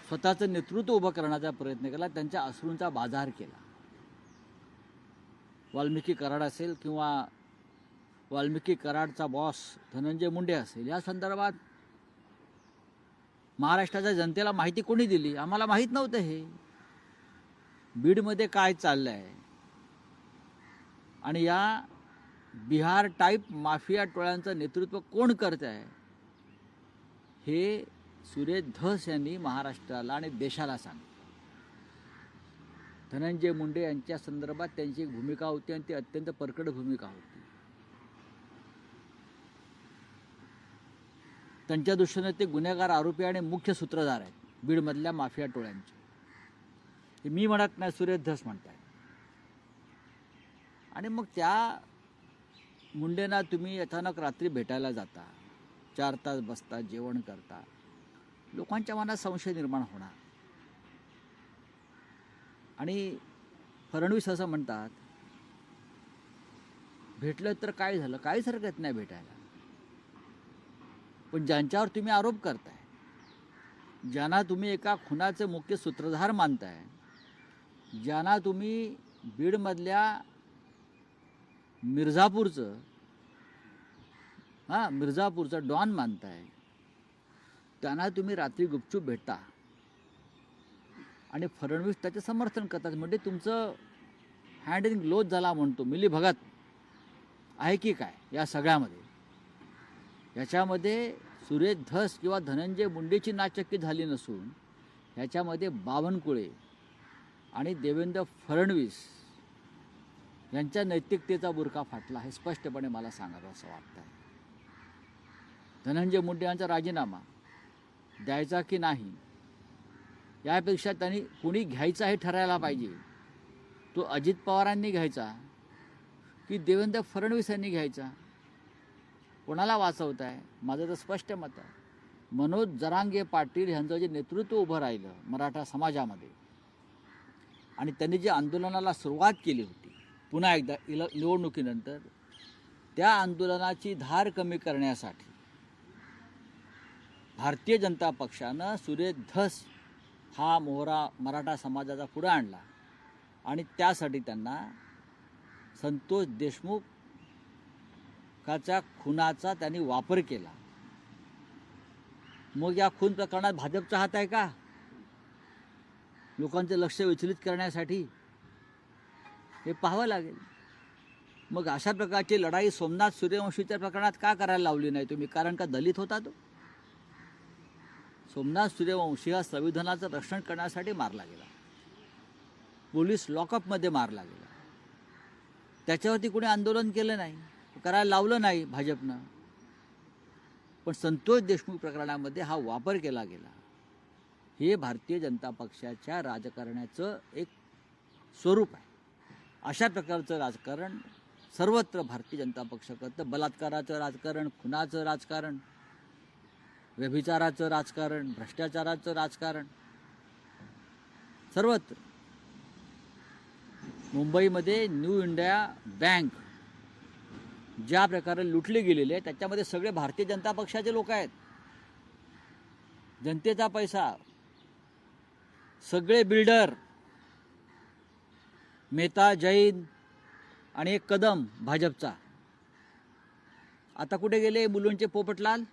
स्वतःचं नेतृत्व उभं करण्याचा प्रयत्न केला, त्यांच्या अश्रूंचा बाजार केला. वाल्मिकी कराड असेल किंवा वाल्मिकी कराडचा बॉस धनंजय मुंडे असेल, या संदर्भात महाराष्ट्राच्या जनतेला माहिती कोणी दिली? आम्हाला माहीत नव्हतं हे बीडमध्ये काय चाललं आहे. आणि या बिहार टाईप माफिया टोळ्यांचं नेतृत्व कोण करत आहे हे सुरेश धस यांनी महाराष्ट्राला आणि देशाला सांगितलं. धनंजय मुंडे यांच्या संदर्भात त्यांची एक भूमिका होती आणि ती अत्यंत परकड भूमिका होती. त्यांच्या दृष्टीने ते गुन्हेगार, आरोपी आणि मुख्य सूत्रधार आहेत बीडमधल्या माफिया टोळ्यांचे. हे मी म्हणत नाही, सुरेश धस म्हणत आहेत. आणि मग त्या मुंडेंना तुम्ही अचानक रात्री भेटायला जाता, 4 तास बसता, जेवण करता, लोकांच्या मनात संशय निर्माण होणार. आणि फडणवीस असं म्हणतात, भेटलं तर काय झालं, काहीच हरकत नाही भेटायला. पण ज्यांच्यावर तुम्ही आरोप करताय, ज्यांना तुम्ही एका खुनाचे मुख्य सूत्रधार मानताय, ज्यांना तुम्ही बीडमधल्या मिर्झापूरचं डॉन मानताय, त्यांना तुम्ही रात्री गुपचूप भेटता आणि फडणवीस त्याचे समर्थन करतात. म्हणजे तुमचं हँड इन ग्लोज झाला म्हणतो, मिलीभगत आहे की काय या सगळ्यामध्ये? याच्यामध्ये सुरेश धस किंवा धनंजय मुंडेची नाचक्की झाली नसून ह्याच्यामध्ये बावनकुळे आणि देवेंद्र फडणवीस यांच्या नैतिकतेचा बुरखा फाटला हे स्पष्टपणे मला सांगावं असं वाटतं. धनंजय मुंडे यांचा राजीनामा द्यायचा की नाही, यापेक्षा त्यांनी कुणी घ्यायचा हे ठरायला पाहिजे. तो अजित पवारांनी घ्यायचा की देवेंद्र फडणवीस यांनी घ्यायचा? कोणाला वाचवत आहे? माझं तर स्पष्ट मत आहे, मनोज जरांगे पाटील यांचं जे नेतृत्व उभं राहिलं मराठा समाजामध्ये आणि त्यांनी जे आंदोलनाला सुरुवात केली होती पुन्हा एकदा निवडणुकीनंतर, त्या आंदोलनाची धार कमी करण्यासाठी भारतीय जनता पक्षानं सुरेश धस हा मोहरा मराठा समाजाचा पुढे आणला आणि त्यासाठी त्यांना संतोष देशमुखाच्या खुनाचा त्यांनी वापर केला. मग या खून प्रकरणात भाजपचा हात आहे का? लोकांचं लक्ष विचलित करण्यासाठी हे पाहावं लागेल. मग अशा प्रकारची लढाई सोमनाथ सूर्यवंशीच्या प्रकरणात का करायला लावली नाही तुम्ही? कारण का दलित होता तो? सोमनाथ सूर्यवंशी हा संविधानाचं रक्षण करण्यासाठी मारला गेला, पोलीस लॉकअपमध्ये मारला गेला. त्याच्यावरती कोणी आंदोलन केलं नाही, करायला लावलं नाही भाजपनं. पण संतोष देशमुख प्रकरणामध्ये हा वापर केला गेला. हे भारतीय जनता पक्षाच्या राजकारणाचं एक स्वरूप आहे. अशा प्रकारचं राजकारण सर्वत्र भारतीय जनता पक्ष करतं. बलात्काराचं राजकारण, खुनाचं राजकारण, व्यभिचाराचं राजकारण, भ्रष्टाचाराचं राजकारण सर्वत्र. मुंबईमध्ये न्यू इंडिया बँक ज्या प्रकारे लुटली गेलेली आहे त्याच्यामध्ये सगळे भारतीय जनता पक्षाचे लोक आहेत. जनतेचा पैसा, सगळे बिल्डर, मेहता, जैन आणि एक कदम भाजपचा. आता कुठे गेले मुलुंडचे पोपटलाल?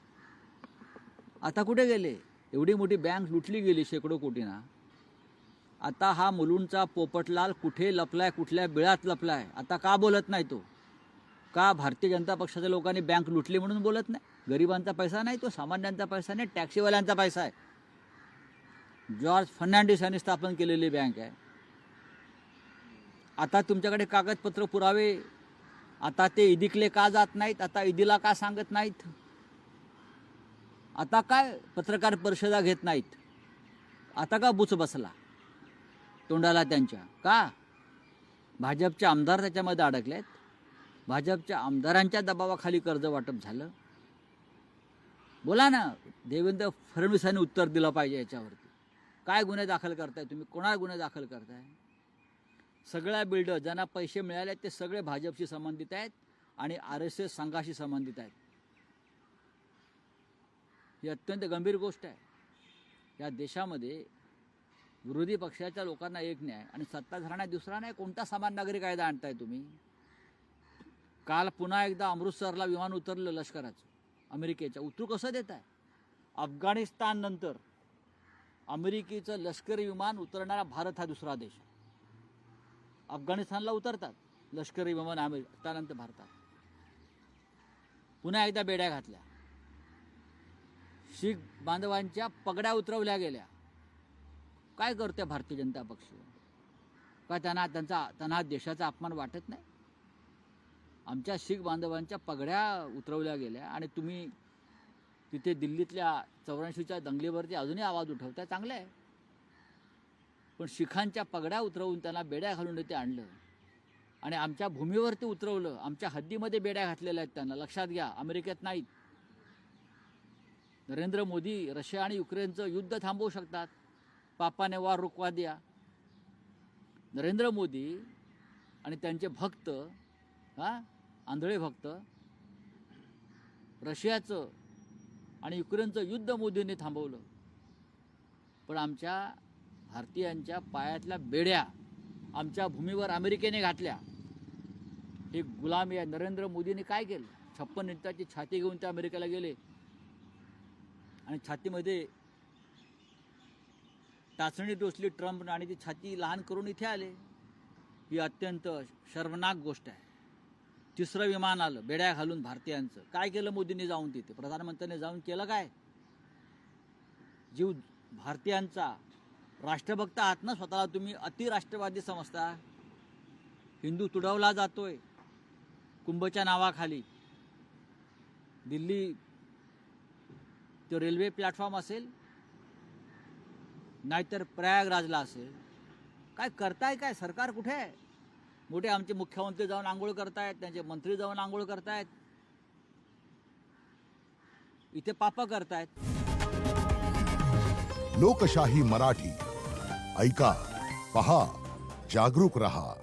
आता कुठे गेले? एवढी मोठी बँक लुटली गेली शेकडो कोटींना. आता हा मुलुंडचा पोपटलाल कुठे लपलाय, कुठल्या बिळात लपलाय? आता का बोलत नाही तो? का भारतीय जनता पक्षाच्या लोकांनी बँक लुटली म्हणून बोलत नाही? गरिबांचा पैसा नाही तो, सामान्यांचा पैसा नाही, टॅक्सीवाल्यांचा पैसा आहे. जॉर्ज फर्नांडिस यांनी स्थापन केलेली बँक आहे. आता तुमच्याकडे कागदपत्र, पुरावे, आता ते ईदीकडे का जात नाहीत? आता ईदीला का सांगत नाहीत? आता काय पत्रकार परिषदा घेत नाहीत? आता का बुच बसला तोंडाला त्यांच्या? का? भाजपचे आमदार त्याच्यामध्ये अडकलेत. भाजपच्या आमदारांच्या दबावाखाली कर्ज वाटप झालं. बोला ना, देवेंद्र फडणवीसांनी उत्तर दिलं पाहिजे याच्यावरती. काय गुन्हे दाखल करताय तुम्ही? कोणाला गुन्हे दाखल करताय? सगळ्या बिल्डर ज्यांना पैसे मिळाले ते सगळे भाजपशी संबंधित आहेत आणि RSS संघाशी संबंधित आहेत. ही अत्यंत गंभीर गोष्ट आहे. या देशामध्ये विरोधी पक्षाच्या लोकांना एक न्याय आणि सत्ताधाऱ्यांना दुसरा न्याय. कोणता समान नागरी कायदा आणताय तुम्ही? काल पुन्हा एकदा अमृतसरला विमान उतरलं लष्कराचं अमेरिकेच्या. उतरू कसं देत आहे? अफगाणिस्तान नंतर अमेरिकेचं लष्करी विमान उतरणारा भारत हा दुसरा देश. अफगाणिस्तानला उतरतात लष्करी विमान त्यानंतर भारतात. पुन्हा एकदा बेड्या घातल्या. शीख बांधवांच्या पगड्या उतरवल्या गेल्या. काय करते भारतीय जनता पक्ष? काय त्यांना देशाचा अपमान वाटत नाही? आमच्या शीख बांधवांच्या पगड्या उतरवल्या गेल्या आणि तुम्ही तिथे दिल्लीतल्या 84च्या दंगलीवरती अजूनही आवाज उठवताय. चांगलं आहे, पण शिखांच्या पगड्या उतरवून त्यांना बेड्या घालून ते आणलं आणि आमच्या भूमीवरती उतरवलं. आमच्या हद्दीमध्ये बेड्या घातलेल्या आहेत त्यांना. लक्षात घ्या, अमेरिकेत नाहीत. नरेंद्र मोदी रशिया आणि युक्रेनचं युद्ध थांबवू शकतात. पापाने वार रुकवा दिया. नरेंद्र मोदी आणि त्यांचे भक्त, आंधळे भक्त, रशियाचं आणि युक्रेनचं युद्ध मोदींनी थांबवलं. पण आमच्या भारतीयांच्या पायातल्या बेड्या आमच्या भूमीवर अमेरिकेने घातल्या. हे गुलामी आहे. नरेंद्र मोदींनी काय केलं? 56 इंचाची छाती घेऊन ते अमेरिकेला गेले आणि छातीमध्ये टाचणी टोचली ट्रम्प आणि ती छाती लहान करून इथे आले. ही अत्यंत शर्मनाक गोष्ट आहे. तिसरं विमान आलं बेड्या घालून भारतीयांचं. काय केलं मोदींनी जाऊन तिथे? प्रधानमंत्र्यांनी जाऊन केलं काय? जीव भारतीयांचा राष्ट्रभक्त आहात ना स्वतःला तुम्ही, अतिराष्ट्रवादी समजता. हिंदू तुडवला जातोय कुंभच्या नावाखाली. दिल्ली तो रेल्वे प्लॅटफॉर्म असेल, नाहीतर प्रयागराजला असेल. काय करताय? काय सरकार कुठे आहे? मोठे आमचे मुख्यमंत्री जाऊन आंघोळ करतायत, त्यांचे मंत्री जाऊन आंघोळ करतायत, इथे पापं करतायत. लोकशाही मराठी ऐका, पहा, जागरूक रहा.